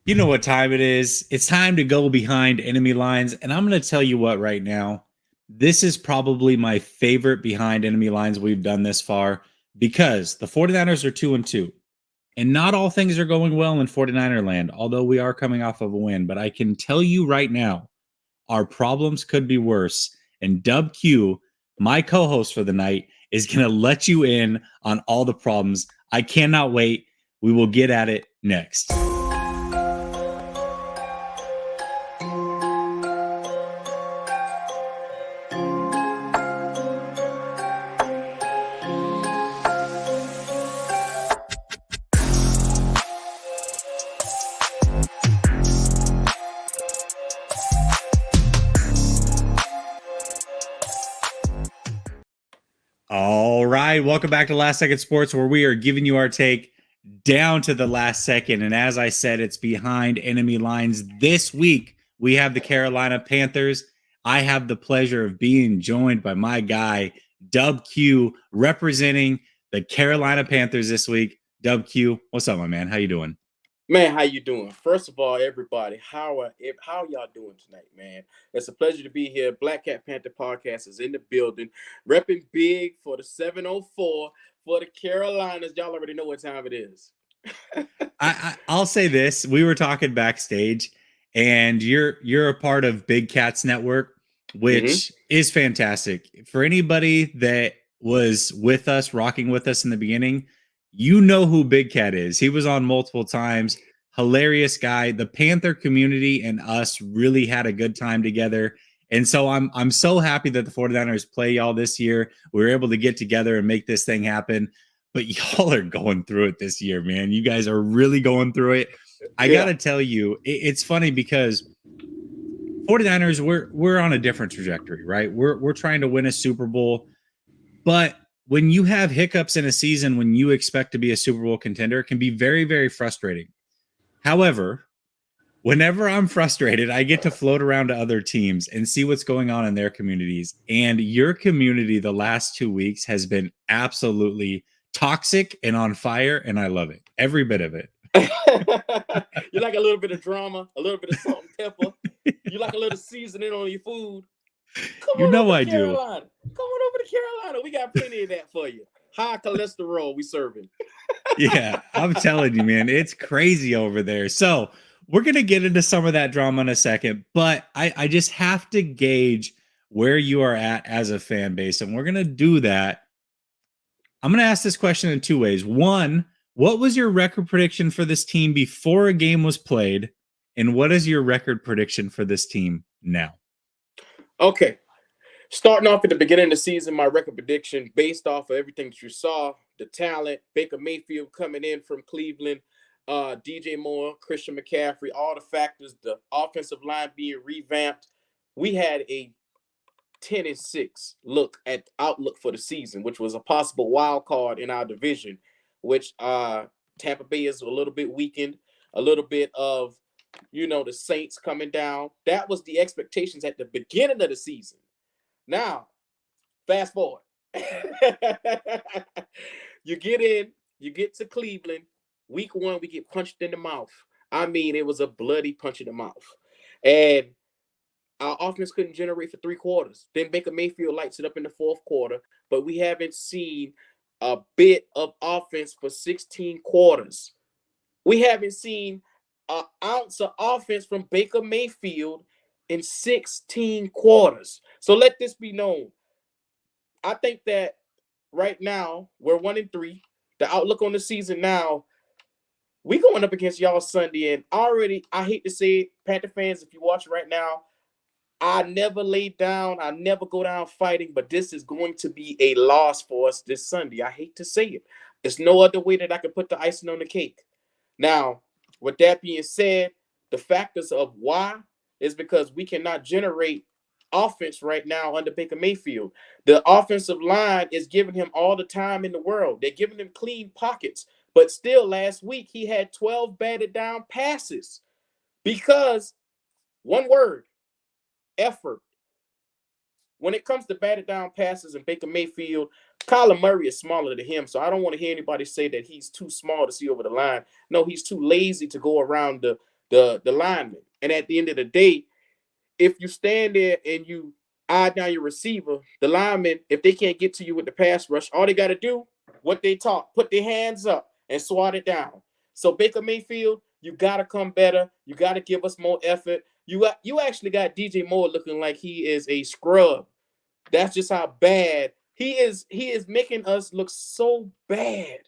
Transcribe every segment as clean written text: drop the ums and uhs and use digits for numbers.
You know what time it is. It's time to go behind enemy lines. And I'm going to tell you what right now. This is probably my favorite behind enemy lines we've done this far because the 49ers are 2-2. And not all things are going well in 49er land, although we are coming off of a win. But I can tell you right now, our problems could be worse. And DubQ, my co host for the night, is going to let you in on all the problems. I cannot wait. We will get at it next. All right, welcome back to Last Second Sports, where we are giving you our take down to the last second. And as I said, it's behind enemy lines. This week, we have the Carolina Panthers. I have the pleasure of being joined by my guy, DubQ, representing the Carolina Panthers this week. DubQ, what's up, my man? How you doing? Man, how you doing? First of all, everybody, how y'all doing tonight, man? It's a pleasure to be here. Black Cat Panther Podcast is in the building, repping big for the 704 for the Carolinas. Y'all already know what time it is. I'll say this: we were talking backstage, and you're a part of Big Cats Network, which is fantastic. For anybody that was with us, rocking with us in the beginning, you know who Big Cat is. He was on multiple times. Hilarious guy. The Panther community and us really had a good time together. And so I'm so happy that the 49ers play y'all this year. We were able to get together and make this thing happen. But y'all are going through it this year, man. You guys are really going through it. I got to tell you, it's funny because 49ers, we're on a different trajectory, right? We're trying to win a Super Bowl. But when you have hiccups in a season when you expect to be a Super Bowl contender, it can be very, very frustrating. However, whenever I'm frustrated, I get to float around to other teams and see what's going on in their communities. And your community the last 2 weeks has been absolutely toxic and on fire, and I love it. Every bit of it. You like a little bit of drama, a little bit of salt and pepper. You like a little seasoning on your food. Come you on know over I to Carolina. Come on over to Carolina. We got plenty of that for you. High cholesterol we serving. Yeah, I'm telling you, man, it's crazy over there. So we're going to get into some of that drama in a second, but I just have to gauge where you are at as a fan base. And we're going to do that. I'm going to ask this question in two ways. One, what was your record prediction for this team before a game was played? And what is your record prediction for this team now? Okay. Starting off at the beginning of the season, my record prediction based off of everything that you saw, the talent, Baker Mayfield coming in from Cleveland, DJ Moore, Christian McCaffrey, all the factors, the offensive line being revamped. We had a 10-6 look at outlook for the season, which was a possible wild card in our division, which Tampa Bay is a little bit weakened, a little bit of, the Saints coming down. That was the expectations at the beginning of the season. Now, fast forward. You get to Cleveland. Week 1, we get punched in the mouth. I mean, it was a bloody punch in the mouth. And our offense couldn't generate for 3 quarters. Then Baker Mayfield lights it up in the 4th quarter, but we haven't seen a bit of offense for 16 quarters. We haven't seen an ounce of offense from Baker Mayfield in 16 quarters. So let this be known. I think that right now we're 1-3. The outlook on the season now, we going up against y'all Sunday, and already, I hate to say it, Panther fans, if you watch right now, I never lay down. I never go down fighting, but this is going to be a loss for us this Sunday. I hate to say it. There's no other way that I can put the icing on the cake. Now, with that being said, the factors of why is because we cannot generate offense right now under Baker Mayfield. The offensive line is giving him all the time in the world. They're giving him clean pockets. But still, last week, he had 12 batted down passes because, one word, effort. When it comes to batted down passes and Baker Mayfield, Kyler Murray is smaller than him, so I don't want to hear anybody say that he's too small to see over the line. No, he's too lazy to go around the the linemen. And at the end of the day, if you stand there and you eye down your receiver, the linemen, if they can't get to you with the pass rush, all they got to do, what they taught, put their hands up and swat it down. So Baker Mayfield, you got to come better. You got to give us more effort. You actually got DJ Moore looking like he is a scrub. That's just how bad he is. He is making us look so bad.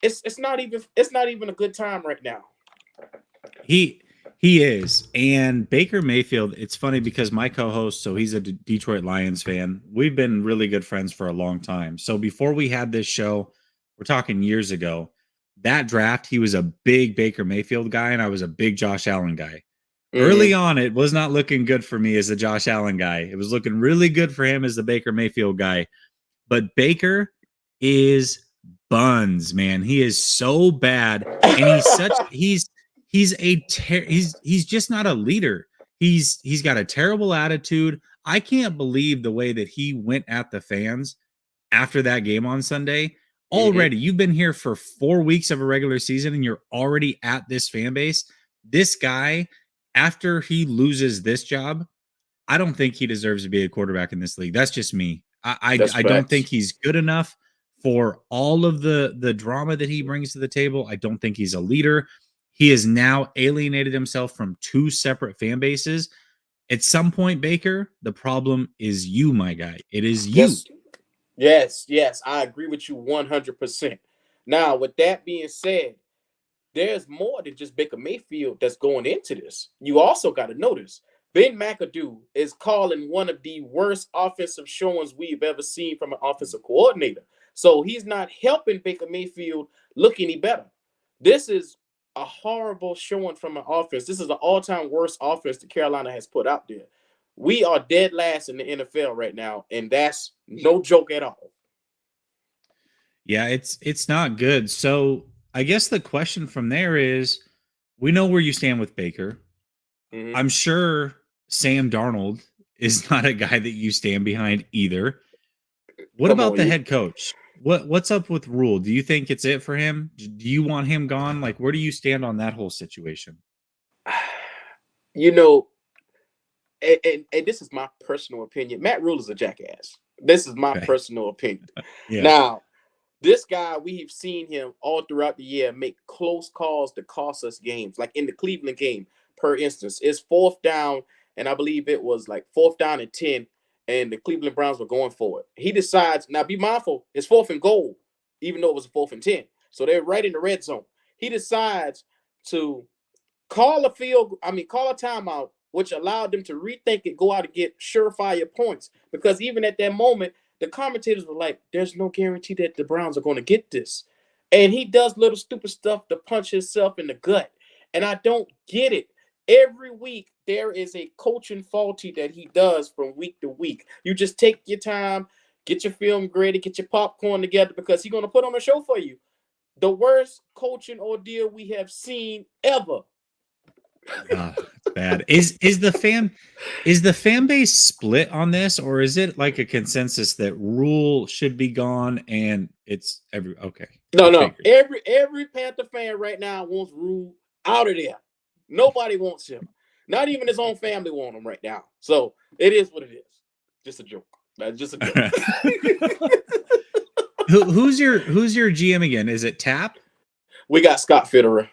It's not even a good time right now. He is. And Baker Mayfield, it's funny because my co-host, so he's a Detroit Lions fan. We've been really good friends for a long time. So before we had this show, we're talking years ago, that draft, he was a big Baker Mayfield guy, and I was a big Josh Allen guy. Mm-hmm. Early on, it was not looking good for me as a Josh Allen guy. It was looking really good for him as the Baker Mayfield guy. But Baker is buns, man. He is so bad, and he's just not a leader. He's got a terrible attitude. I can't believe the way that he went at the fans after that game on Sunday. Already, you've been here for 4 weeks of a regular season, and you're already at this fan base. This guy, after he loses this job, I don't think he deserves to be a quarterback in this league. That's just me. I don't think he's good enough for all of the drama that he brings to the table. I don't think he's a leader. He has now alienated himself from 2 separate fan bases. At some point, Baker, the problem is you, my guy. It is you. Yes. I agree with you 100%. Now, with that being said, there's more than just Baker Mayfield that's going into this. You also got to notice Ben McAdoo is calling one of the worst offensive showings we've ever seen from an offensive coordinator. So he's not helping Baker Mayfield look any better. This is a horrible showing from an offense. This is the all-time worst offense that Carolina has put out there. We are dead last in the NFL right now, and that's no joke at all. Yeah, it's not good. So I guess the question from there is, we know where you stand with Baker. Mm-hmm. I'm sure Sam Darnold is not a guy that you stand behind either. What about the head coach? What's up with Rule? Do you think it's it for him? Do you want him gone? Like, where do you stand on that whole situation? You know, and this is my personal opinion. Matt Rule is a jackass. This is my personal opinion. Yeah. Now, this guy, we've seen him all throughout the year make close calls to cost us games. Like in the Cleveland game, per instance, it's 4th down, and I believe it was like 4th down and 10, and the Cleveland Browns were going for it. He decides, now be mindful, it's 4th and goal, even though it was a 4th and 10. So they're right in the red zone. He decides to call a timeout, which allowed them to rethink it, go out and get surefire points. Because even at that moment, the commentators were like, there's no guarantee that the Browns are going to get this. And he does little stupid stuff to punch himself in the gut. And I don't get it. Every week, there is a coaching faulty that he does from week to week. You just take your time, get your film ready, get your popcorn together, because he's going to put on a show for you. The worst coaching ordeal we have seen ever. It's bad. Is the fan base split on this, or is it like a consensus that Rule should be gone and it's No. Every Panther fan right now wants Rule out of there. Nobody wants him. Not even his own family want him right now. So it is what it is. Just a joke. That's just a joke. Who's your GM again? Is it Tap? We got Scott Fitterer.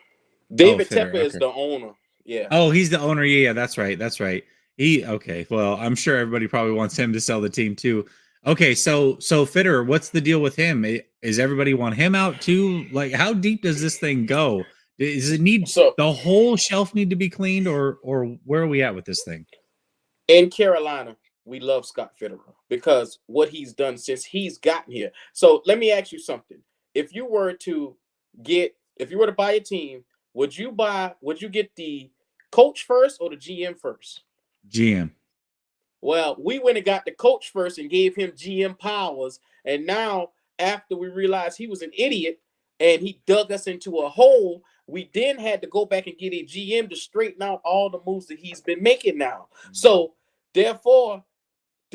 David Tepper is the owner. Yeah. Oh, he's the owner. Yeah, that's right. Well, I'm sure everybody probably wants him to sell the team too. Okay, so Fitterer, what's the deal with him? Is everybody want him out too? Like, how deep does this thing go? Does it need the whole shelf need to be cleaned, or where are we at with this thing? In Carolina, we love Scott Fitterer because what he's done since he's gotten here. So let me ask you something. If you were to buy a team, would you get the coach first or the GM first? GM. Well, we went and got the coach first and gave him GM powers. And now, after we realized he was an idiot and he dug us into a hole, we then had to go back and get a GM to straighten out all the moves that he's been making now. So, therefore,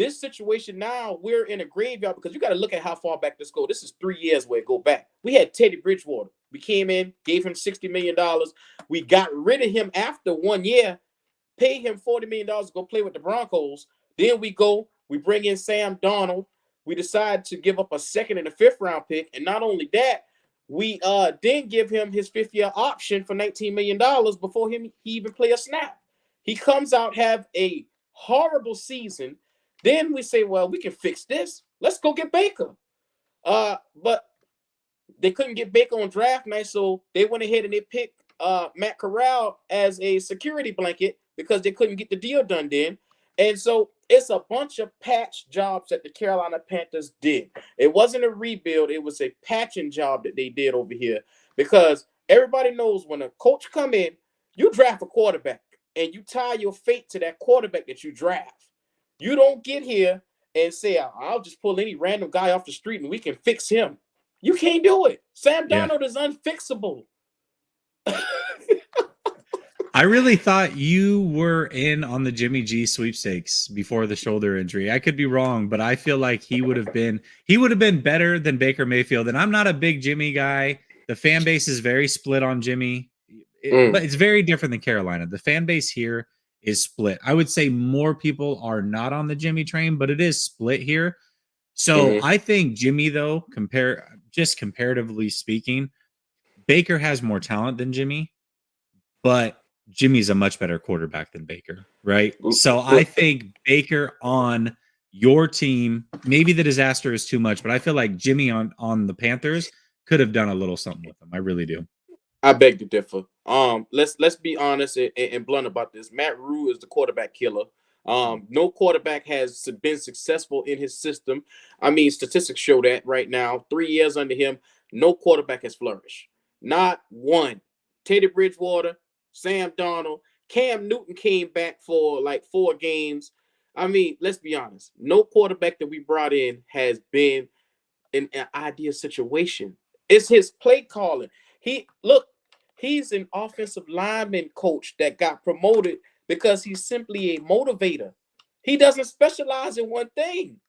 this situation now, we're in a graveyard because you got to look at how far back this goes. This is 3 years where it go back. We had Teddy Bridgewater. We came in, gave him $60 million. We got rid of him after 1 year, paid him $40 million to go play with the Broncos. Then we bring in Sam Darnold. We decide to give up a second and a fifth round pick. And not only that, we then give him his fifth-year option for $19 million before he even play a snap. He comes out, have a horrible season. Then we say, well, we can fix this. Let's go get Baker. But they couldn't get Baker on draft night, so they went ahead and they picked Matt Corral as a security blanket because they couldn't get the deal done then. And so it's a bunch of patch jobs that the Carolina Panthers did. It wasn't a rebuild. It was a patching job that they did over here because everybody knows when a coach come in, you draft a quarterback and you tie your fate to that quarterback that you draft. You don't get here and say, I'll just pull any random guy off the street and we can fix him. You can't do it. Sam Darnold is unfixable. I really thought you were in on the Jimmy G sweepstakes before the shoulder injury. I could be wrong, but I feel like he would have been better than Baker Mayfield. And I'm not a big Jimmy guy. The fan base is very split on Jimmy, but it's very different than Carolina. The fan base here is split. I would say more people are not on the Jimmy train, but it is split here. So I think Jimmy, though, comparatively speaking, Baker has more talent than Jimmy, but Jimmy's a much better quarterback than Baker, right? So I think Baker on your team, maybe the disaster is too much, but I feel like Jimmy on the Panthers could have done a little something with them. I really do. I beg to differ. Let's be honest and blunt about this. Matt Rule is the quarterback killer. No quarterback has been successful in his system. I mean, statistics show that right now. 3 years under him, no quarterback has flourished. Not one. Teddy Bridgewater, Sam Darnold, Cam Newton came back for like 4 games. I mean, let's be honest. No quarterback that we brought in has been in an ideal situation. It's his play calling. He's an offensive lineman coach that got promoted because he's simply a motivator. He doesn't specialize in one thing.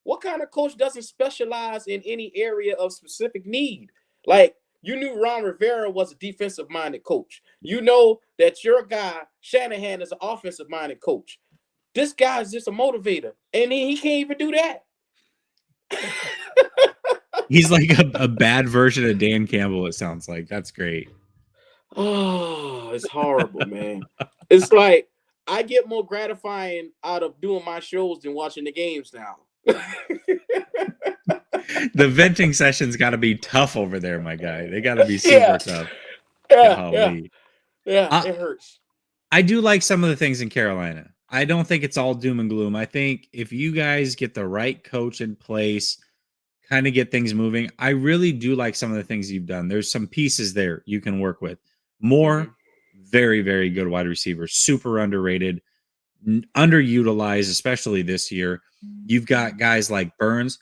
What kind of coach doesn't specialize in any area of specific need? Like, you knew Ron Rivera was a defensive-minded coach. You know that your guy, Shanahan, is an offensive-minded coach. This guy is just a motivator, and he can't even do that. He's like a bad version of Dan Campbell, it sounds like. That's great. Oh, it's horrible, man. It's like I get more gratifying out of doing my shows than watching the games now. The venting session's got to be tough over there, my guy. They got to be super tough. Yeah, it hurts. I do like some of the things in Carolina. I don't think it's all doom and gloom. I think if you guys get the right coach in place, kind of get things moving, I really do like some of the things you've done. There's some pieces there you can work with. More very, very good wide receivers, super underrated, underutilized, especially this year. You've got guys like Burns.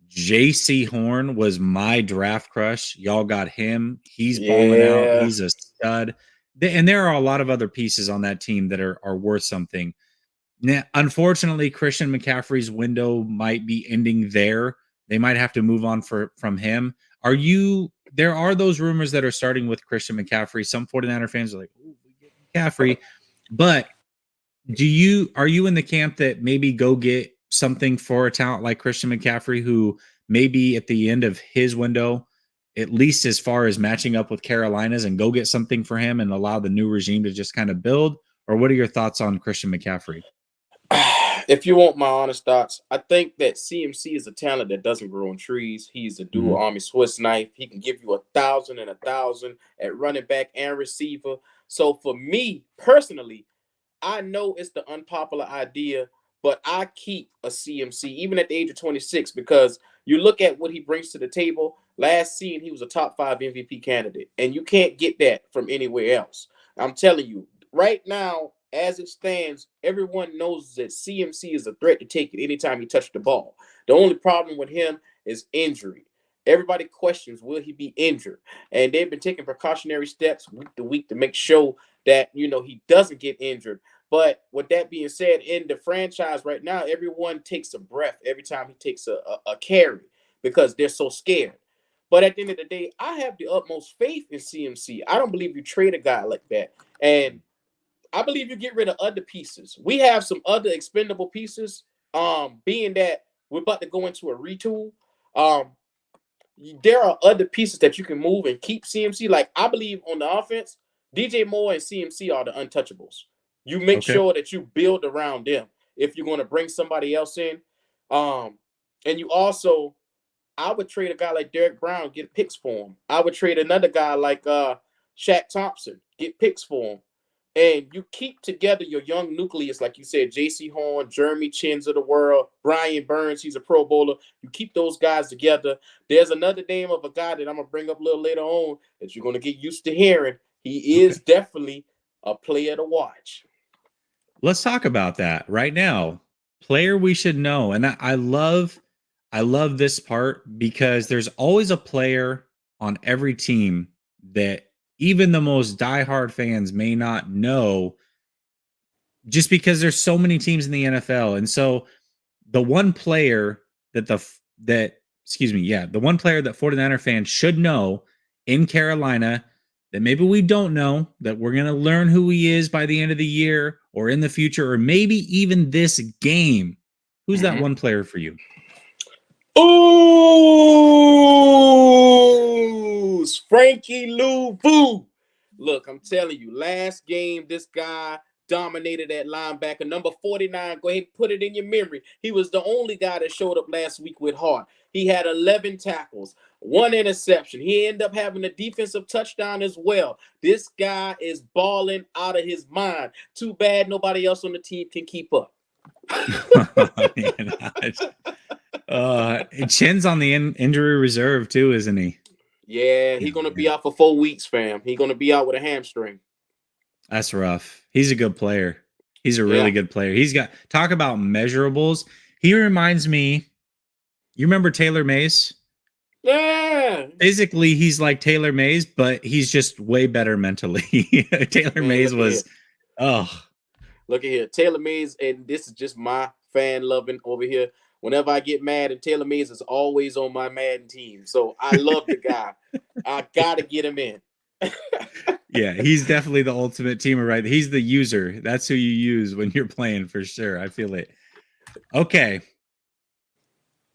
J.C. Horn was my draft crush. Y'all got him. He's balling out. He's a stud. And there are a lot of other pieces on that team that are worth something. Now, unfortunately, Christian McCaffrey's window might be ending there. They might have to move on from him. There are those rumors that are starting with Christian McCaffrey. Some 49er fans are like, "Oh, we get McCaffrey." But are you in the camp that maybe go get something for a talent like Christian McCaffrey, who maybe at the end of his window, at least as far as matching up with Carolina's, and go get something for him and allow the new regime to just kind of build? Or what are your thoughts on Christian McCaffrey? If you want my honest thoughts, I think that CMC is a talent that doesn't grow on trees. He's a dual army Swiss knife. He can give you 1,000 and 1,000 at running back and receiver. So for me personally, I know it's the unpopular idea, but I keep a CMC even at the age of 26 because you look at what he brings to the table. Last season, he was a top 5 MVP candidate, and you can't get that from anywhere else. I'm telling you, right now, as it stands, everyone knows that CMC is a threat to take it anytime he touches the ball. The only problem with him is injury. Everybody questions, will he be injured? And they've been taking precautionary steps week to week to make sure that, he doesn't get injured. But with that being said, in the franchise right now, everyone takes a breath every time he takes a carry because they're so scared. But at the end of the day, I have the utmost faith in CMC. I don't believe you trade a guy like that. And I believe you get rid of other pieces. We have some other expendable pieces. Being that we're about to go into a retool, there are other pieces that you can move and keep CMC. Like I believe on the offense, DJ Moore and CMC are the untouchables. You make sure that you build around them if you're going to bring somebody else in. And you also, I would trade a guy like Derek Brown, get picks for him. I would trade another guy like Shaq Thompson, get picks for him. And you keep together your young nucleus, like you said, J.C. Horn, Jeremy Chins of the world, Brian Burns, he's a Pro Bowler. You keep those guys together. There's another name of a guy that I'm going to bring up a little later on that you're going to get used to hearing. He is definitely a player to watch. Let's talk about that right now. Player we should know. And I love this part because there's always a player on every team that even the most diehard fans may not know just because there's so many teams in the NFL. And so the one player that the one player that 49er fans should know in Carolina that maybe we don't know, that we're going to learn who he is by the end of the year or in the future, or maybe even this game. Who's that one player for you? Ooh, Frankie Louvu. Look, I'm telling you, last game, this guy dominated at linebacker. Number 49, go ahead and put it in your memory. He was the only guy that showed up last week with heart. He had 11 tackles, 1 interception. He ended up having a defensive touchdown as well. This guy is balling out of his mind. Too bad nobody else on the team can keep up. Chin's on the injury reserve too, isn't he? Yeah, he's gonna be out for 4 weeks, fam. He's gonna be out with a hamstring. That's rough. He's a good player. He's a really good player. He's got, talk about measurables. He reminds me, you remember Taylor Mays? Yeah. Physically, he's like Taylor Mays, but he's just way better mentally. Taylor Mays was, Look at here. Taylor Mays, and this is just my fan loving over here. Whenever I get mad, and Taylor Mays is always on my Madden team. So I love the guy. I got to get him in. Yeah, he's definitely the ultimate teamer, right? He's the user. That's who you use when you're playing for sure. I feel it. Okay.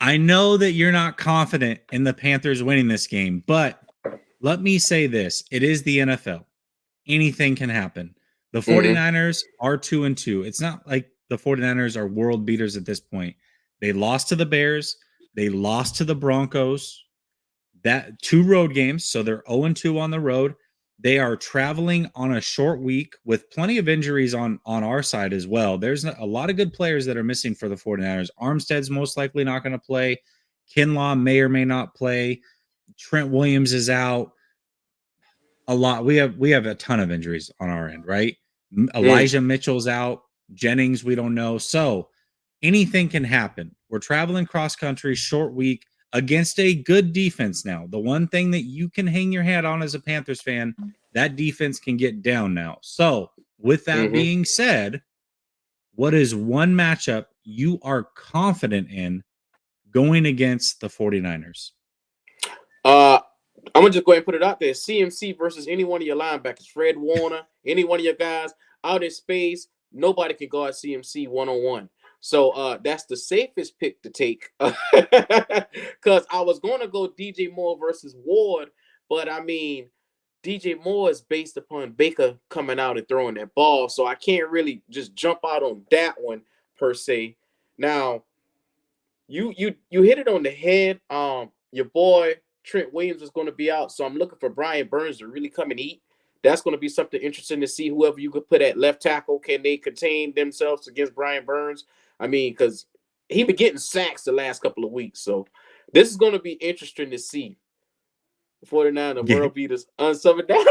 I know that you're not confident in the Panthers winning this game, but let me say this. It is the NFL. Anything can happen. The 49ers are 2-2. It's not like the 49ers are world beaters at this point. They lost to the Bears. They lost to the Broncos. That 2 road games, so they're 0-2 on the road. They are traveling on a short week with plenty of injuries on our side as well. There's a lot of good players that are missing for the 49ers. Armstead's most likely not going to play. Kinlaw may or may not play. Trent Williams is out. A lot. We have a ton of injuries on our end, right? Elijah Mitchell's out. Jennings, we don't know. So anything can happen. We're traveling cross country, short week against a good defense now. The one thing that you can hang your hat on as a Panthers fan, that defense can get down now. So with that being said, what is one matchup you are confident in going against the 49ers? I'm going to just go ahead and put it out there. CMC versus any one of your linebackers, Fred Warner, any one of your guys out in space, nobody can guard CMC one-on-one. So that's the safest pick to take because I was going to go DJ Moore versus Ward, but I mean, DJ Moore is based upon Baker coming out and throwing that ball, so I can't really just jump out on that one per se. Now, you hit it on the head. Your boy Trent Williams is going to be out, so I'm looking for Brian Burns to really come and eat. That's going to be something interesting to see. Whoever you could put at left tackle, can they contain themselves against Brian Burns? I mean, because he been getting sacks the last couple of weeks, so this is going to be interesting to see. 49 world beaters unsummoned down.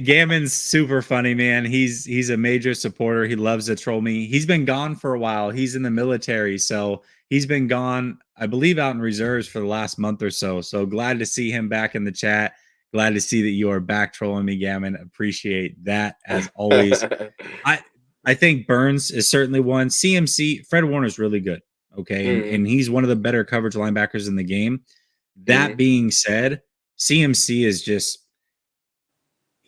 Gammon's super funny, man. He's a major supporter. He loves to troll me. He's been gone for a while. He's in the military, so he's been gone, I believe, out in reserves for the last month or so. So glad to see him back in the chat. Glad to see that you are back trolling me, Gammon. Appreciate that as always. I think Burns is certainly one. CMC, Fred Warner's really good. Okay. And he's one of the better coverage linebackers in the game. That being said, CMC is just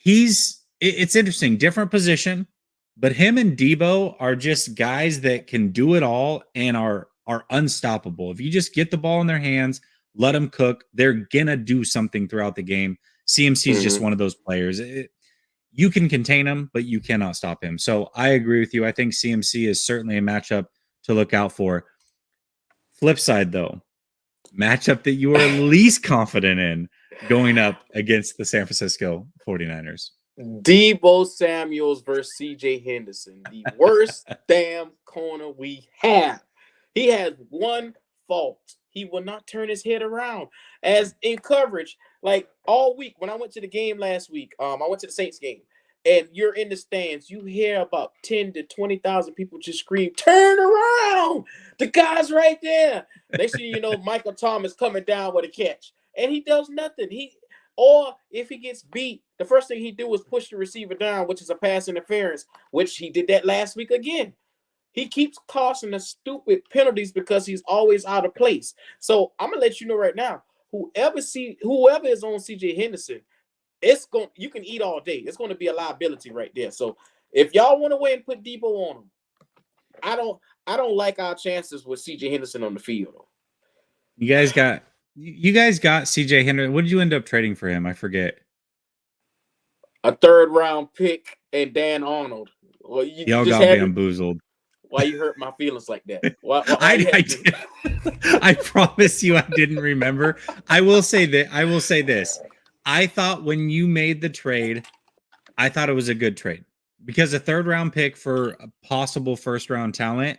it's interesting, different position, but him and Debo are just guys that can do it all and are unstoppable. If you just get the ball in their hands, let them cook, they're gonna do something throughout the game. CMC is just one of those players. You can contain him, but you cannot stop him. So I agree with you. I think CMC is certainly a matchup to look out for. Flip side, though, matchup that you are least confident in going up against the San Francisco 49ers. Deebo Samuels versus CJ Henderson, the worst damn corner we have. He has one fault. He will not turn his head around. As in coverage, like all week, when I went to the game last week, I went to the Saints game, and you're in the stands, you hear about 10 to 20,000 people just scream, "Turn around! The guy's right there." Next thing you know, Michael Thomas coming down with a catch, and he does nothing. Or if he gets beat, the first thing he do is push the receiver down, which is a pass interference, which he did that last week again. He keeps costing us stupid penalties because he's always out of place. So I'm gonna let you know right now, whoever is on CJ Henderson, you can eat all day. It's going to be a liability right there. So if y'all want to win, put Debo on him. I don't like our chances with CJ Henderson on the field. You guys got CJ Henderson. What did you end up trading for him? I forget. A 3rd round pick and Dan Arnold. Well, y'all got bamboozled. Why you hurt my feelings like that? I promise you, I didn't remember. I will say this. I thought when you made the trade, I thought it was a good trade because a 3rd round pick for a possible 1st round talent,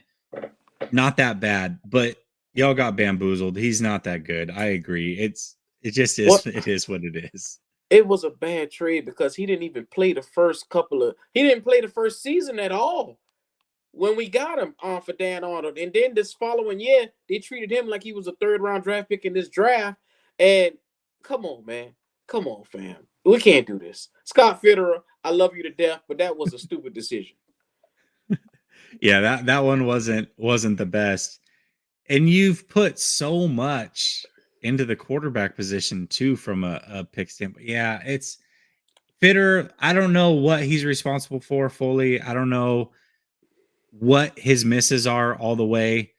not that bad, but y'all got bamboozled. He's not that good. I agree. It just is. What? It is what it is. It was a bad trade because he didn't even play the first season at all when we got him for Dan Arnold. And then this following year, they treated him like he was a 3rd round draft pick in this draft. And come on, man. Come on, fam. We can't do this. Scott Fitterer, I love you to death, but that was a stupid decision. Yeah, that one wasn't the best. And you've put so much into the quarterback position too from a pick standpoint. Yeah, it's Fitterer. I don't know what he's responsible for fully. I don't know what his misses are all the way.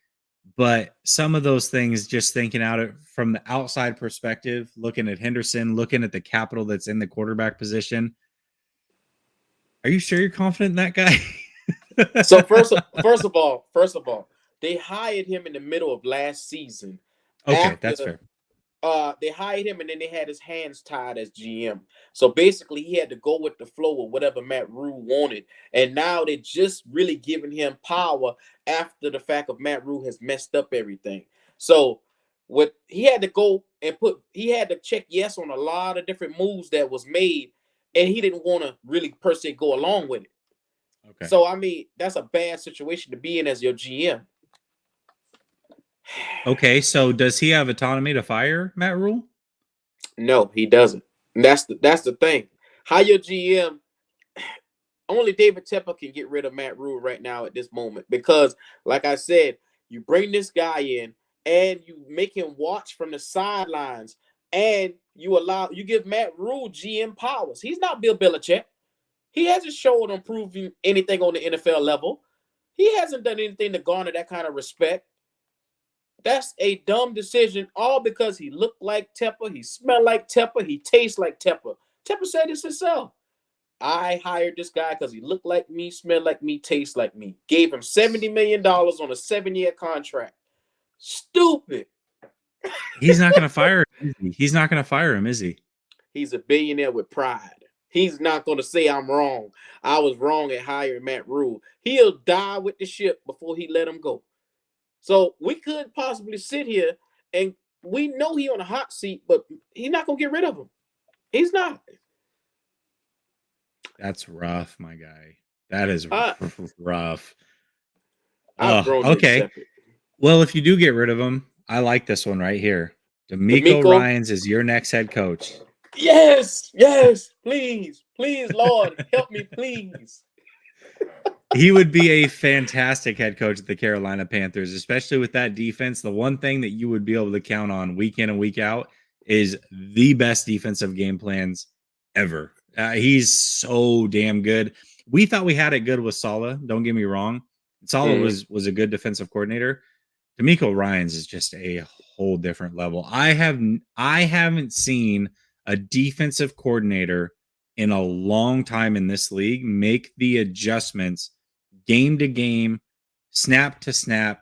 But some of those things, just thinking out it from the outside perspective, looking at Henderson, looking at the capital that's in the quarterback position. Are you sure you're confident in that guy? So first of all, they hired him in the middle of last season. Okay, that's fair. They hired him and then they had his hands tied as GM. So basically he had to go with the flow of whatever Matt Rule wanted. And now they're just really giving him power after the fact of Matt Rule has messed up everything. So he had to check yes on a lot of different moves that was made, and he didn't want to really per se go along with it. Okay. So I mean, that's a bad situation to be in as your GM. Okay, so does he have autonomy to fire Matt Rule? No, he doesn't. And that's the thing. How your GM, only David Tepper can get rid of Matt Rule right now at this moment, because like I said, you bring this guy in and you make him watch from the sidelines, and you give Matt Rule GM powers. He's not Bill Belichick. He hasn't shown him proving anything on the NFL level. He hasn't done anything to garner that kind of respect. That's a dumb decision, all because he looked like Tepper, he smelled like Tepper, he tastes like Tepper. Tepper said this himself. I hired this guy because he looked like me, smelled like me, tastes like me. Gave him $70 million on a 7-year contract. Stupid. He's not going to fire him, is he? He's not going to fire him, is he? He's a billionaire with pride. He's not going to say I'm wrong. I was wrong at hiring Matt Rule. He'll die with the ship before he let him go. So we could possibly sit here and we know he's on a hot seat, but he's not going to get rid of him. He's not. That's rough, my guy. That is rough. Okay. Well, if you do get rid of him, I like this one right here. DeMeco Ryans is your next head coach. Yes, please, Lord, help me, please. He would be a fantastic head coach at the Carolina Panthers, especially with that defense. The one thing that you would be able to count on week in and week out is the best defensive game plans ever. He's so damn good. We thought we had it good with Saleh. Don't get me wrong. Saleh was a good defensive coordinator. DeMeco Ryans is just a whole different level. I haven't seen a defensive coordinator in a long time in this league make the adjustments game to game, snap to snap,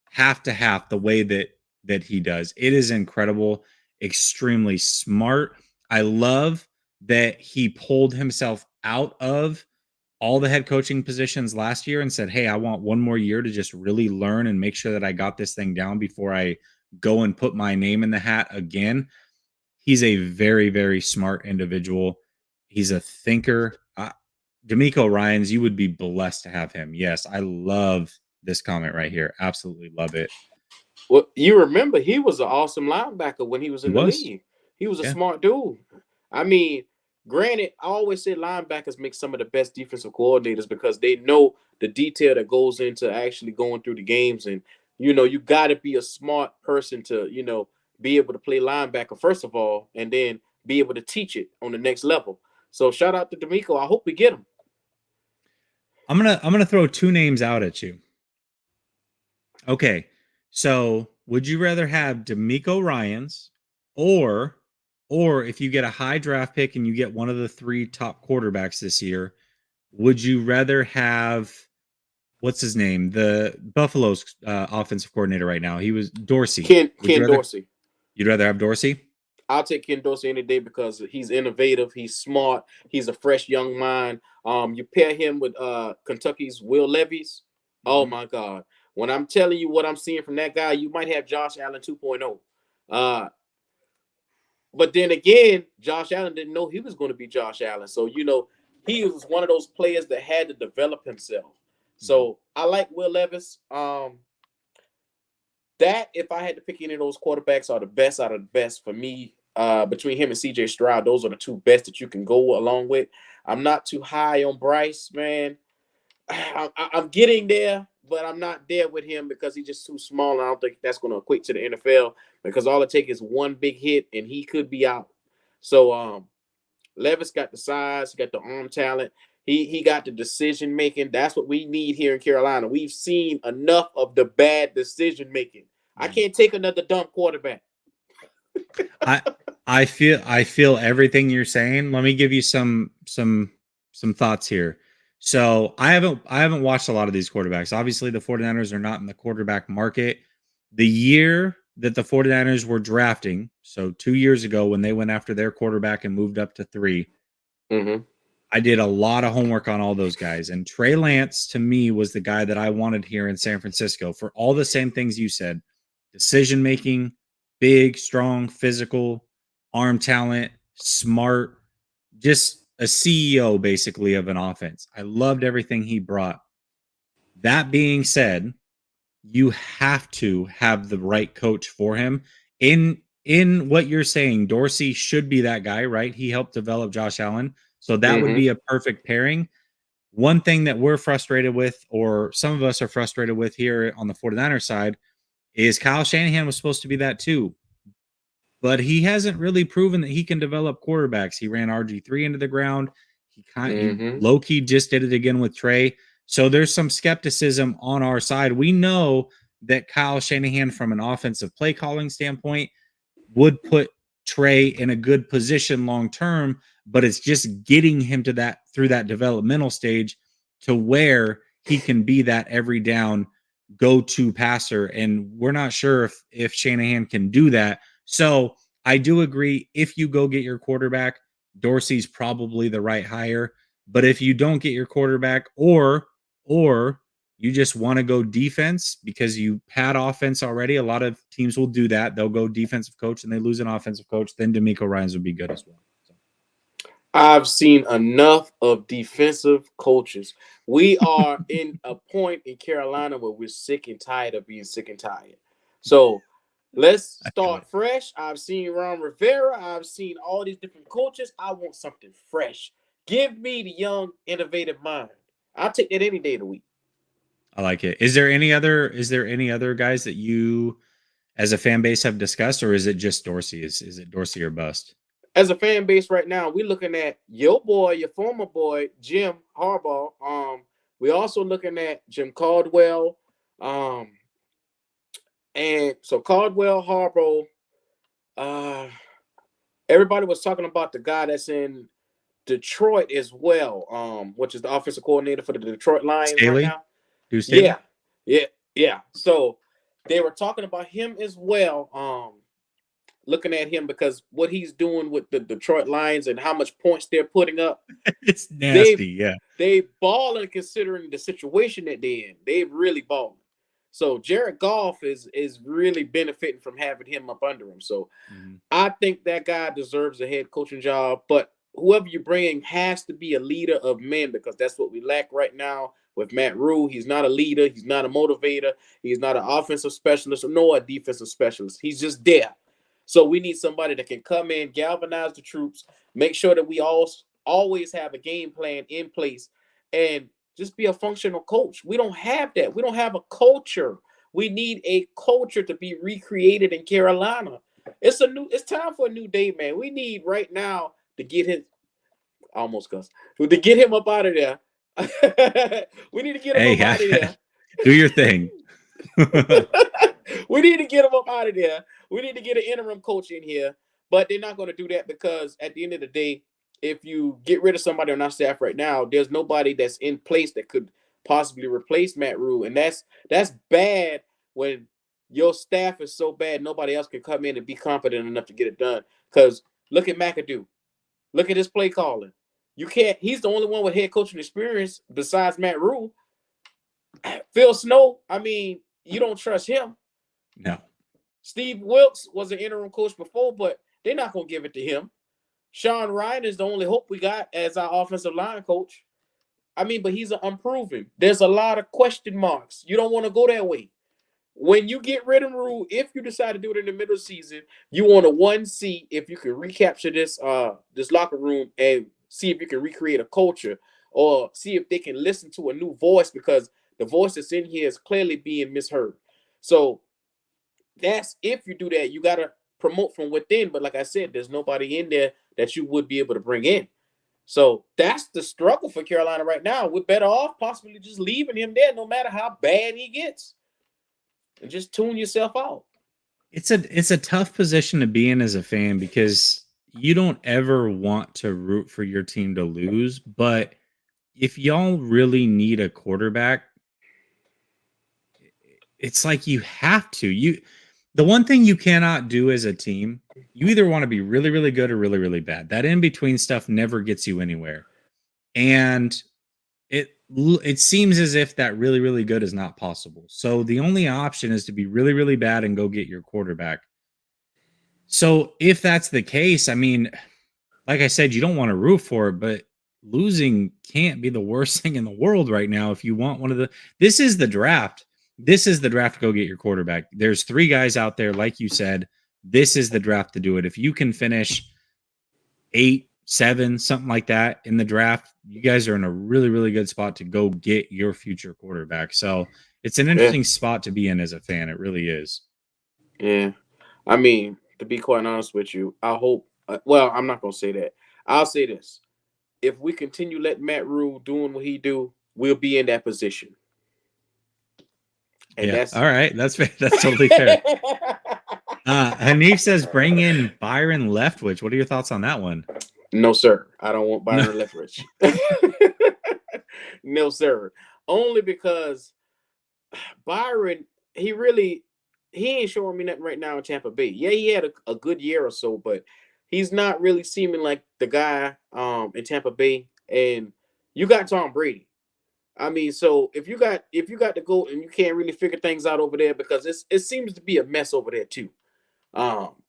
half to half the way that he does. It is incredible, extremely smart. I love that he pulled himself out of all the head coaching positions last year and said, "Hey, I want one more year to just really learn and make sure that I got this thing down before I go and put my name in the hat again." He's a very, very smart individual. He's a thinker. DeMeco Ryans, you would be blessed to have him. Yes, I love this comment right here. Absolutely love it. Well, you remember he was an awesome linebacker when he was in the league. He was a smart dude. I mean, granted, I always say linebackers make some of the best defensive coordinators because they know the detail that goes into actually going through the games. And, you got to be a smart person to, be able to play linebacker, first of all, and then be able to teach it on the next level. So shout out to DeMeco. I hope we get him. I'm gonna throw two names out at you. Okay. So would you rather have DeMeco Ryans or if you get a high draft pick and you get one of the three top quarterbacks this year, would you rather have what's his name? The Buffalo's offensive coordinator right now. He was Dorsey. Ken Dorsey. You'd rather have Dorsey? I'll take Ken Dorsey any day because he's innovative, he's smart, he's a fresh young mind. You pair him with Kentucky's Will Levis. Oh my God. When I'm telling you what I'm seeing from that guy, you might have Josh Allen 2.0. But then again, Josh Allen didn't know he was going to be Josh Allen. So, he was one of those players that had to develop himself. So I like Will Levis. That if I had to pick any of those quarterbacks are the best out of the best for me. Between him and CJ Stroud, those are the two best that you can go along with. I'm not too high on Bryce, man. I'm getting there, but I'm not there with him because he's just too small. And I don't think that's going to equate to the NFL because all it takes is one big hit and he could be out. So Levis got the size, he got the arm talent, he got the decision making. That's what we need here in Carolina. We've seen enough of the bad decision making. I can't take another dumb quarterback. I feel everything you're saying. Let me give you some thoughts here. So I haven't watched a lot of these quarterbacks. Obviously, the 49ers are not in the quarterback market. The year that the 49ers were drafting, so 2 years ago when they went after their quarterback and moved up to 3, I did a lot of homework on all those guys. And Trey Lance, to me, was the guy that I wanted here in San Francisco for all the same things you said. Decision-making, big, strong, physical, arm talent, smart, just a CEO basically of an offense. I loved everything he brought. That being said, you have to have the right coach for him. In what you're saying, Dorsey should be that guy, right? He helped develop Josh Allen. So that would be a perfect pairing. One thing that we're frustrated with, or some of us are frustrated with here on the 49ers side, is Kyle Shanahan was supposed to be that too. But he hasn't really proven that he can develop quarterbacks. He ran RG3 into the ground. He low-key just did it again with Trey. So there's some skepticism on our side. We know that Kyle Shanahan, from an offensive play calling standpoint, would put Trey in a good position long term, but it's just getting him to that through that developmental stage to where he can be that every down go-to passer. And we're not sure if Shanahan can do that. So I do agree. If you go get your quarterback, Dorsey's probably the right hire. But if you don't get your quarterback, or you just want to go defense because you had offense already, a lot of teams will do that. They'll go defensive coach and they lose an offensive coach. Then DeMeco Ryans would be good as well. So. I've seen enough of defensive coaches. We are in a point in Carolina where we're sick and tired of being sick and tired. So Let's I feel start it. fresh. I've seen Ron Rivera. I've seen all these different coaches. I want something fresh. Give me the young, innovative mind. I'll take that any day of the week. I like it. Is there any other guys that you as a fan base have discussed, or is it just Dorsey? Is it Dorsey or bust? As a fan base right now, we're looking at your boy, your former boy, Jim Harbaugh. We're also looking at Jim Caldwell. Um, and so Caldwell, Harbaugh, uh, everybody was talking about the guy that's in Detroit as well, which is the offensive coordinator for the Detroit Lions right Staley? now. Deuce Staley? Yeah, yeah. So they were talking about him as well. Looking at him because what he's doing with the Detroit Lions and how much points they're putting up, It's they nasty. Yeah. they balling considering the situation that they're in. They've really balling. So Jared Goff is really benefiting from having him up under him. So Mhm. I think that guy deserves a head coaching job, but whoever you bring has to be a leader of men because that's what we lack right now with Matt Rule. He's not a leader. He's not a motivator. He's not an offensive specialist nor a defensive specialist. He's just there. So we need somebody that can come in, galvanize the troops, make sure that we always have a game plan in place, and just be a functional coach. We don't have that. We don't have a culture. We need a culture to be recreated in Carolina. It's time for a new day, man. We need right now to get him almost cuss. To get him up out of there. We need to get him Hey, up out of there. do your thing. We need to get him up out of there. We need to get an interim coach in here, but they're not going to do that because at the end of the day, if you get rid of somebody on our staff right now, there's nobody that's in place that could possibly replace Matt Rule, and that's bad when your staff is so bad nobody else can come in and be confident enough to get it done. Because look at McAdoo, look at his play calling. You can't. He's the only one with head coaching experience besides Matt Rule. Phil Snow, I mean, you don't trust him. No. Steve Wilkes was an interim coach before, but they're not going to give it to him. Sean Ryan is the only hope we got as our offensive line coach. I mean, but he's unproven. There's a lot of question marks. You don't want to go that way. When you get rid of Rule, if you decide to do it in the middle of the season, you want to see if you can recapture this locker room and see if you can recreate a culture or see if they can listen to a new voice because the voice that's in here is clearly being misheard. So that's if you do that, you got to promote from within. But like I said, there's nobody in there that you would be able to bring in. So that's the struggle for Carolina right now. We're better off possibly just leaving him there no matter how bad he gets. And just tune yourself out. It's a tough position to be in as a fan because you don't ever want to root for your team to lose, but if y'all really need a quarterback, it's like you have to. The one thing you cannot do as a team, you either want to be really, really good or really, really bad. That in between stuff never gets you anywhere. And it seems as if that really, really good is not possible. So the only option is to be really, really bad and go get your quarterback. So if that's the case, I mean, like I said, you don't want to root for it, but losing can't be the worst thing in the world right now. If you want this is the draft. This is the draft to go get your quarterback. There's 3 guys out there, like you said. This is the draft to do it. If you can finish 8, 7, something like that in the draft, you guys are in a really, really good spot to go get your future quarterback. So it's an interesting spot to be in as a fan. It really is. Yeah. I mean, to be quite honest with you, I hope, well, I'm not going to say that. I'll say this. If we continue letting Matt Rule doing what he do, we'll be in that position. And yeah. All right. That's totally fair. Hanif says, bring in Byron Leftwich. What are your thoughts on that one? No, sir. I don't want Byron Leftwich. No, sir. Only because Byron, he ain't showing me nothing right now in Tampa Bay. Yeah, he had a good year or so, but he's not really seeming like the guy in Tampa Bay. And you got Tom Brady. I mean, so if you got to go and you can't really figure things out over there because it seems to be a mess over there too.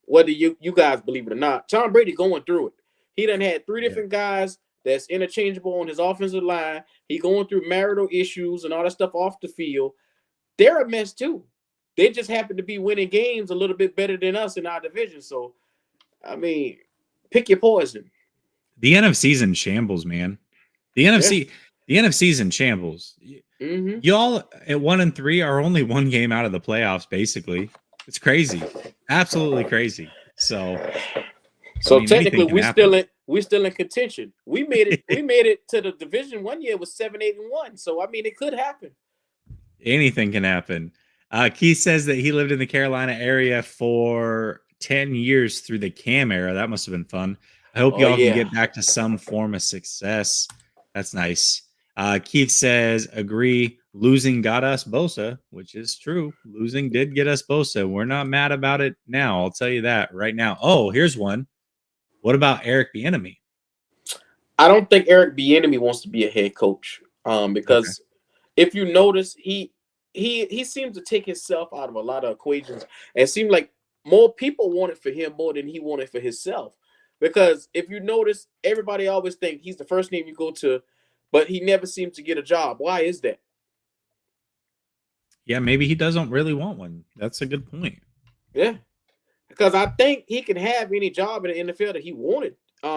Whether you guys believe it or not, Tom Brady going through it. He done had 3 different guys that's interchangeable on his offensive line. He going through marital issues and all that stuff off the field. They're a mess too. They just happen to be winning games a little bit better than us in our division. So, I mean, pick your poison. The NFC's in shambles, man. The NFC's in shambles. Mm-hmm. Y'all at 1-3 are only one game out of the playoffs, basically. It's crazy. Absolutely crazy. So Technically we're still in contention. We made it to the division one year with 7-8-1. So I mean it could happen. Anything can happen. Keith says that he lived in the Carolina area for 10 years through the Cam era. That must have been fun. I hope y'all can get back to some form of success. That's nice. Keith says, agree, losing got us Bosa, which is true. Losing did get us Bosa. We're not mad about it now. I'll tell you that right now. Oh, here's one. What about Eric Bieniemy? I don't think Eric Bieniemy wants to be a head coach. Because if you notice, he seems to take himself out of a lot of equations. And it seemed like more people wanted for him more than he wanted for himself. Because if you notice, everybody always think he's the first name you go to, but he never seems to get a job. Why is that? Yeah, maybe he doesn't really want one. That's a good point. Yeah, because I think he can have any job in the NFL that he wanted,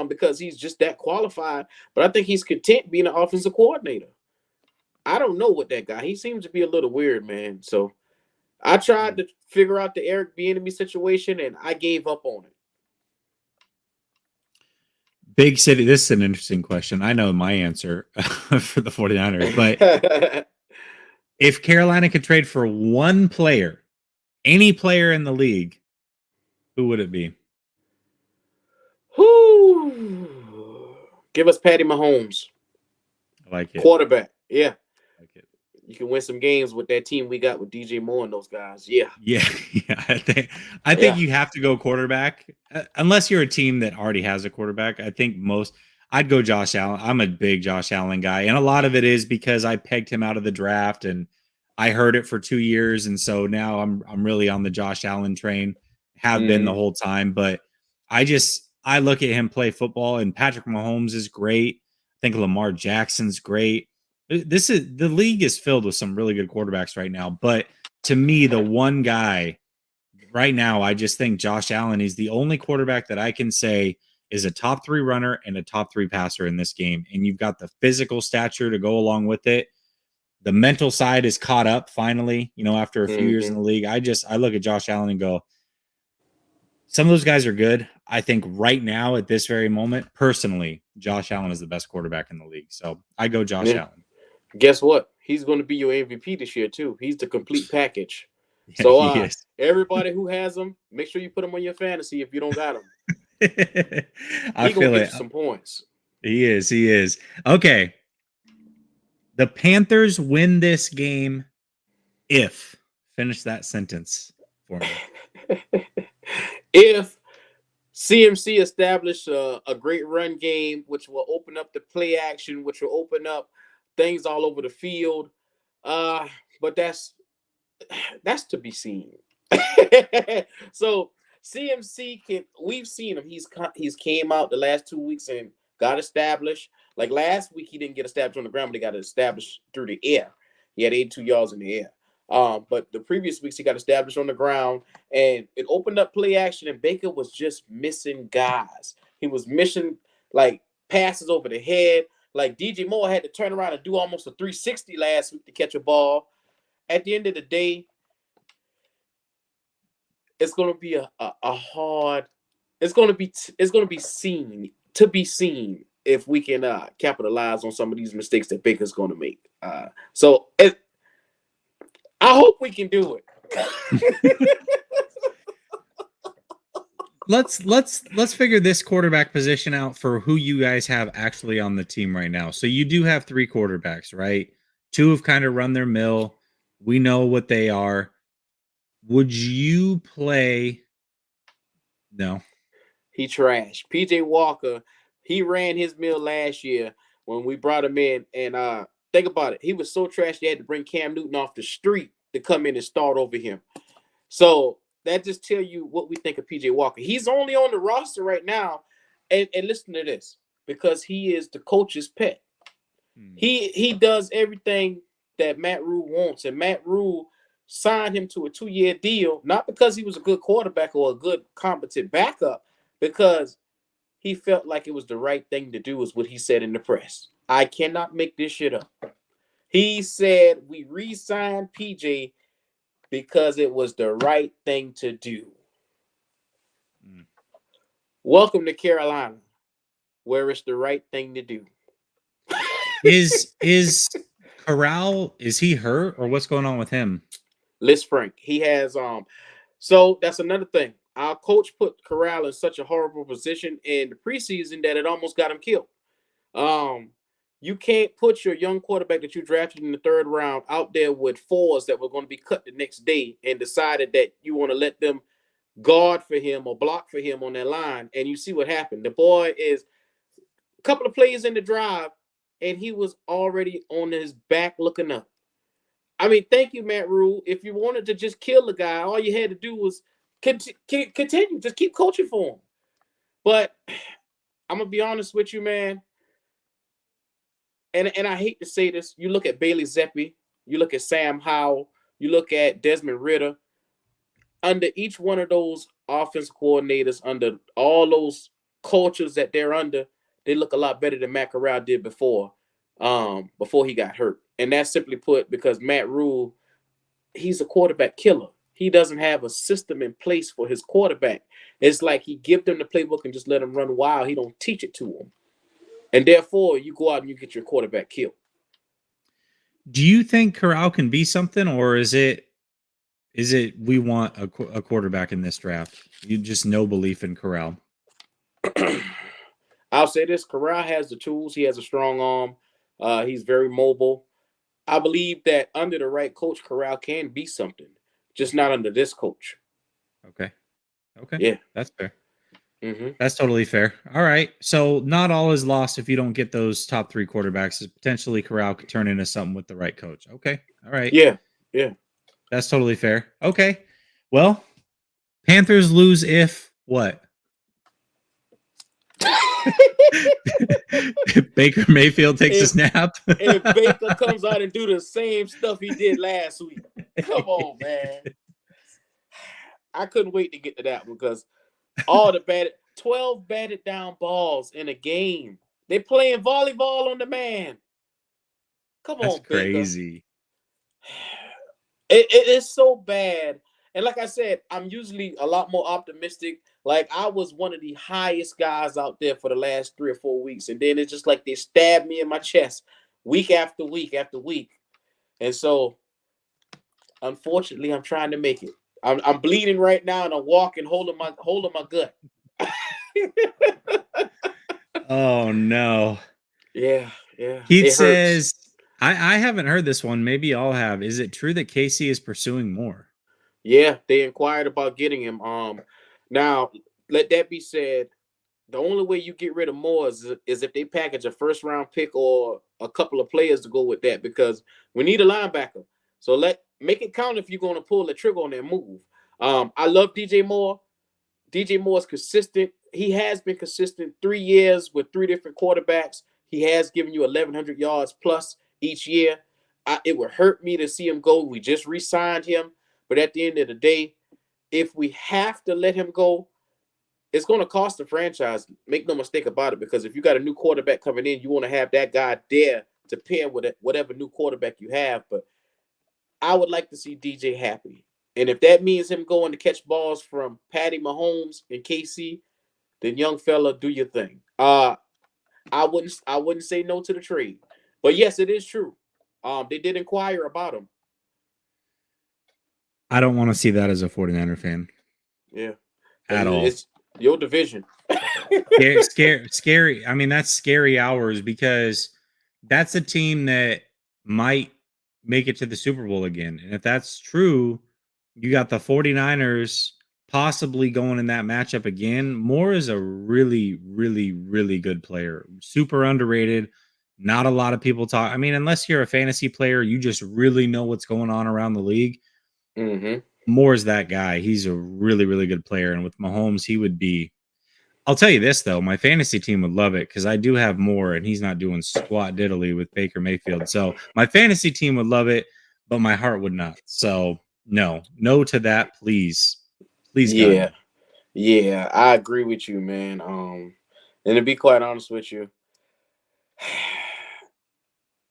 because he's just that qualified. But I think he's content being an offensive coordinator. I don't know what that guy. He seems to be a little weird, man. So I tried to figure out the Eric Bieniemy situation, and I gave up on it. Big city. This is an interesting question. I know my answer for the 49ers, but if Carolina could trade for one player, any player in the league, who would it be? Whoo! Give us Patty Mahomes. I like it. Quarterback. Yeah. I like it. You can win some games with that team we got with DJ Moore and those guys. Yeah. Yeah. I think you have to go quarterback unless you're a team that already has a quarterback. I think I'd go Josh Allen. I'm a big Josh Allen guy. And a lot of it is because I pegged him out of the draft and I heard it for 2 years. And so now I'm really on the Josh Allen train, have been the whole time. But I look at him play football, and Patrick Mahomes is great. I think Lamar Jackson's great. The league is filled with some really good quarterbacks right now. But to me, the one guy right now, I just think Josh Allen is the only quarterback that I can say is a top 3 runner and a top 3 passer in this game. And you've got the physical stature to go along with it. The mental side is caught up finally, after a few years in the league. I look at Josh Allen and go, some of those guys are good. I think right now at this very moment, personally, Josh Allen is the best quarterback in the league. So I go Josh Allen. Guess what? He's going to be your MVP this year too. He's the complete package. So everybody who has him, make sure you put him on your fantasy if you don't got him. I feel it. Some points. He is. Okay. The Panthers win this game if, finish that sentence for me. If CMC establish a great run game, which will open up the play action, which will open up things all over the field. But that's to be seen. So CMC we've seen him. He's came out the last 2 weeks and got established. Like last week, he didn't get established on the ground, but he got established through the air. He had 82 yards in the air. But the previous weeks, he got established on the ground, and it opened up play action, and Baker was just missing guys. He was missing, like, passes over the head. Like, DJ Moore had to turn around and do almost a 360 last week to catch a ball. At the end of the day, it's going to be a hard – it's going to be seen if we can capitalize on some of these mistakes that Baker's going to make. So I hope we can do it. Let's figure this quarterback position out for who you guys have actually on the team right now. So you do have 3 quarterbacks, right? 2 have kind of run their mill. We know what they are. Would you play? No. He trashed. PJ Walker, he ran his mill last year when we brought him in. And think about it. He was so trash they had to bring Cam Newton off the street to come in and start over him. So that just tell you what we think of PJ Walker. He's only on the roster right now. And listen to this, because he is the coach's pet. He does everything that Matt Rule wants. And Matt Rule signed him to a 2-year deal, not because he was a good quarterback or a good competent backup, because he felt like it was the right thing to do, is what he said in the press. I cannot make this shit up. He said we re-signed PJ because it was the right thing to do. Welcome to Carolina, where it's the right thing to do. Is Corral, is he hurt or what's going on with him? Liz Frank. He has so that's another thing. Our coach put Corral in such a horrible position in the preseason that it almost got him killed. You can't put your young quarterback that you drafted in the 3rd round out there with 4s that were going to be cut the next day and decided that you want to let them guard for him or block for him on that line. And you see what happened. The boy is a couple of plays in the drive, and he was already on his back looking up. I mean, thank you, Matt Rule. If you wanted to just kill the guy, all you had to do was continue. Just keep coaching for him. But I'm going to be honest with you, man. And I hate to say this. You look at Bailey Zappi. You look at Sam Howell. You look at Desmond Ridder. Under each one of those offense coordinators, under all those cultures that they're under, they look a lot better than Matt Corral did before he got hurt. And that's simply put because Matt Rule, he's a quarterback killer. He doesn't have a system in place for his quarterback. It's like he give them the playbook and just let them run wild. He don't teach it to them. And therefore, you go out and you get your quarterback killed. Do you think Corral can be something, or is it we want a quarterback in this draft? You just no belief in Corral. I'll say this: Corral has the tools. He has a strong arm. He's very mobile. I believe that under the right coach, Corral can be something, just not under this coach. Okay. Yeah, that's fair. Mm-hmm. That's totally fair. All right. So not all is lost if you don't get those top 3 quarterbacks. Potentially Corral could turn into something with the right coach. Okay. All right. Yeah. That's totally fair. Okay. Well, Panthers lose if what? Baker Mayfield takes a snap. If Baker comes out and do the same stuff he did last week. Come on, man. I couldn't wait to get to that because all the 12 batted down balls in a game. They playing volleyball on the man. Come on, Baker. Crazy. It is so bad. And like I said, I'm usually a lot more optimistic. Like I was one of the highest guys out there for the last 3 or 4 weeks. And then it's just like they stabbed me in my chest week after week after week. And so, unfortunately, I'm trying to make it. I'm bleeding right now and I'm walking, holding my gut. Oh, no. Yeah. Keith says, I haven't heard this one. Maybe y'all have. Is it true that Casey is pursuing more? Yeah, they inquired about getting him. Now, let that be said. The only way you get rid of Moore is if they package a 1st-round pick or a couple of players to go with that, because we need a linebacker. So make it count if you're going to pull the trigger on that move. I love DJ Moore. DJ Moore is consistent. He has been consistent 3 years with 3 different quarterbacks. He has given you 1,100 yards plus each year. It would hurt me to see him go. We just re-signed him. But at the end of the day, if we have to let him go, it's going to cost the franchise. Make no mistake about it, because if you got a new quarterback coming in, you want to have that guy there to pair with it, whatever new quarterback you have. But I would like to see DJ happy. And if that means him going to catch balls from Patty Mahomes and KC, then young fella, do your thing. I wouldn't say no to the trade. But yes, it is true. They did inquire about him. I don't want to see that as a 49er fan. Yeah. At all. It's your division. Scary. I mean, that's scary hours, because that's a team that might make it to the Super Bowl again. And if that's true, you got the 49ers possibly going in that matchup again. Moore is a really, really, really good player. Super underrated. Not a lot of people talk. I mean, unless you're a fantasy player, you just really know what's going on around the league. Mm-hmm. Moore's that guy. He's a really, really good player. And with Mahomes, he would be. I'll tell you this, though. My fantasy team would love it, because I do have Moore, and he's not doing squat diddly with Baker Mayfield. So my fantasy team would love it, but my heart would not. So No to that, please. Please, Yeah, God. yeah, I agree with you, man. And to be quite honest with you,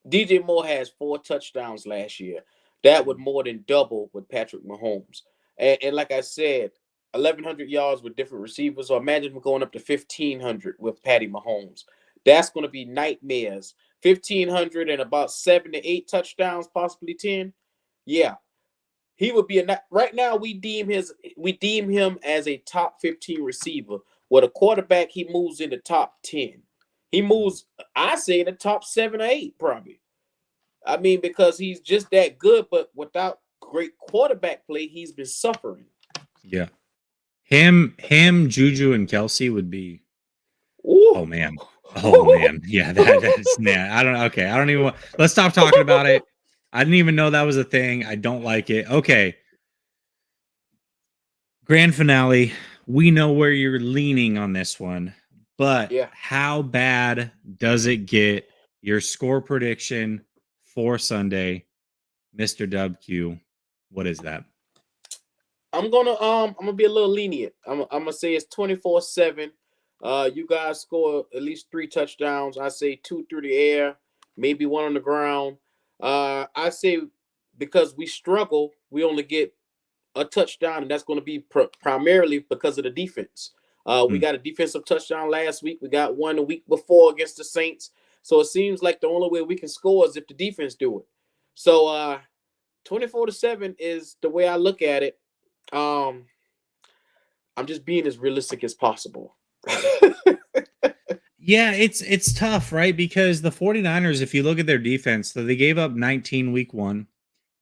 DJ Moore has 4 touchdowns last year. That would more than double with Patrick Mahomes. And like I said, 1,100 yards with different receivers. So imagine we're going up to 1,500 with Patty Mahomes. That's going to be nightmares. 1,500 and about 7 to 8 touchdowns, possibly 10. Yeah, he would be a right now. We deem him as a top 15 receiver. With a quarterback, he moves in the top 10. He moves, I say, in the top 7 or 8, probably. I mean, because he's just that good, but without great quarterback play, he's been suffering. Yeah. Him, Juju, and Kelsey would be. Ooh. Oh man. Oh man. Yeah, that's man. I don't know. Okay. I don't even want. Let's stop talking about it. I didn't even know that was a thing. I don't like it. Okay. Grand finale. We know where you're leaning on this one, but Yeah. how bad does it get? Your score prediction for Sunday, Mr. DubQ. What is that? I'm gonna be a little lenient. I'm gonna say it's 24-7. You guys score at least 3 touchdowns. I say 2 through the air, maybe 1 on the ground. I say because we struggle, we only get a touchdown, and that's going to be primarily because of the defense. We got a defensive touchdown last week. We got one the week before against the Saints. So it seems like the only way we can score is if the defense do it. So 24-7 is the way I look at it. I'm just being as realistic as possible. Yeah, it's tough, right? Because the 49ers, if you look at their defense, so they gave up 19 week 1.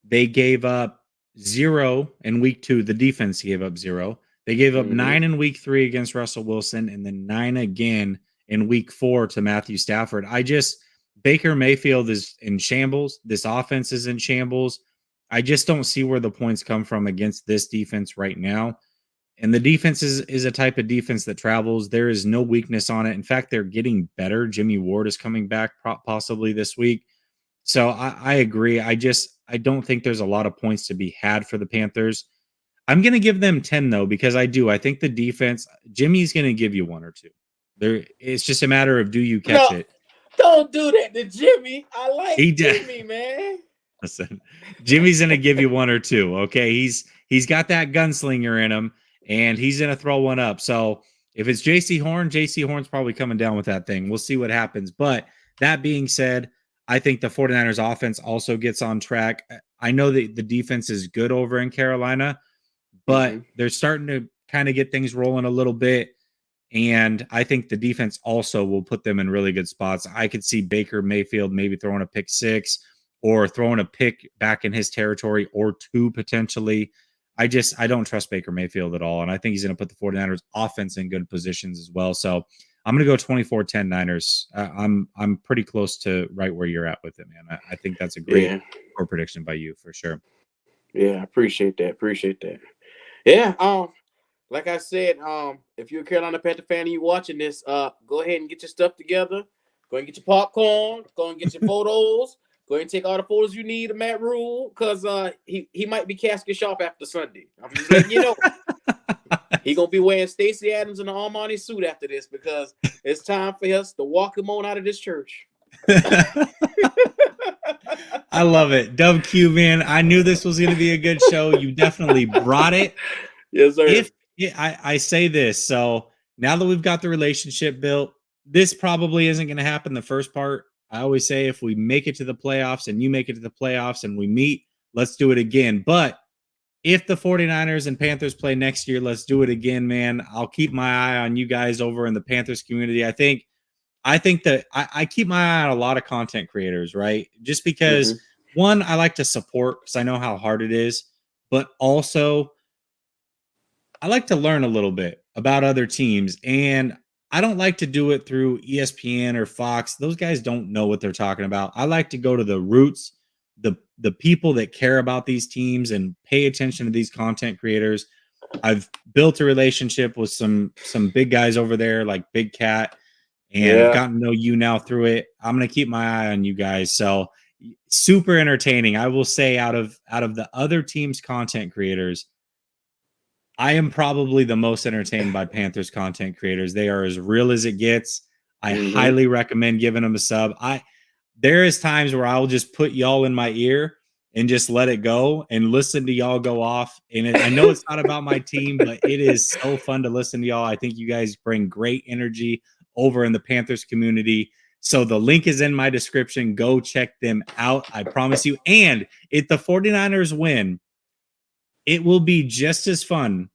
They gave up 0 in week 2. The defense gave up 0. They gave up 9 in week 3 against Russell Wilson, and then 9 again in week 4 to Matthew Stafford. Baker Mayfield is in shambles. This offense is in shambles. I just don't see where the points come from against this defense right now. And the defense is a type of defense that travels. There is no weakness on it. In fact, they're getting better. Jimmy Ward is coming back possibly this week. So I agree. I don't think there's a lot of points to be had for the Panthers. I'm going to give them 10 though, because I think the defense, Jimmy's going to give you 1 or 2. It's just a matter of, do you catch it? Don't do that to Jimmy. I like Jimmy, man. Listen, Jimmy's going to give you 1 or 2. Okay. He's got that gunslinger in him, and he's going to throw one up. So if it's JC Horn's probably coming down with that thing. We'll see what happens. But that being said, I think the 49ers offense also gets on track. I know that the defense is good over in Carolina, but they're starting to kind of get things rolling a little bit. And I think the defense also will put them in really good spots. I could see Baker Mayfield maybe throwing a pick 6 or throwing a pick back in his territory, or 2 potentially. I don't trust Baker Mayfield at all. And I think he's going to put the 49ers offense in good positions as well. So I'm going to go 24-10 Niners. I'm pretty close to right where you're at with it, man. I think that's a great score prediction by you for sure. Yeah, I appreciate that. Yeah, like I said, if you're a Carolina Panther fan and you're watching this, go ahead and get your stuff together. Go and get your popcorn. Go and get your photos. Go ahead and take all the photos you need of Matt Rule, because he might be casket sharp after Sunday. I'm just letting you know. He gonna be wearing Stacey Adams in an Armani suit after this, because it's time for us to walk him on out of this church. I love it. DubQ, man. I knew this was going to be a good show. You definitely brought it. Yes, sir. I say this, so now that we've got the relationship built, this probably isn't going to happen the first part. I always say, if we make it to the playoffs and you make it to the playoffs and we meet, let's do it again. But if the 49ers and Panthers play next year, let's do it again, man. I'll keep my eye on you guys over in the Panthers community. I think that I keep my eye on a lot of content creators, right? Just because, one, I like to support because I know how hard it is, but also I like to learn a little bit about other teams, and I don't like to do it through ESPN or Fox. Those guys don't know what they're talking about. I like to go to the roots, the people that care about these teams and pay attention to these content creators. I've built a relationship with some big guys over there, like Big Cat, and I've gotten to know you now through it. I'm going to keep my eye on you guys. So super entertaining. I will say out of the other team's content creators, I am probably the most entertained by Panthers content creators. They are as real as it gets. I highly recommend giving them a sub. There is times where I'll just put y'all in my ear and just let it go and listen to y'all go off. And I know it's not about my team, but it is so fun to listen to y'all. I think you guys bring great energy over in the Panthers community. So the link is in my description. Go check them out. I promise you. And if the 49ers win, it will be just as fun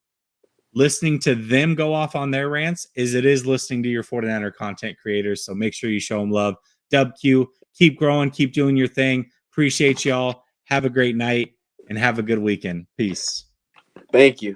listening to them go off on their rants as it is listening to your 49er content creators. So make sure you show them love. DubQ, keep growing, keep doing your thing. Appreciate y'all. Have a great night and have a good weekend. Peace. Thank you.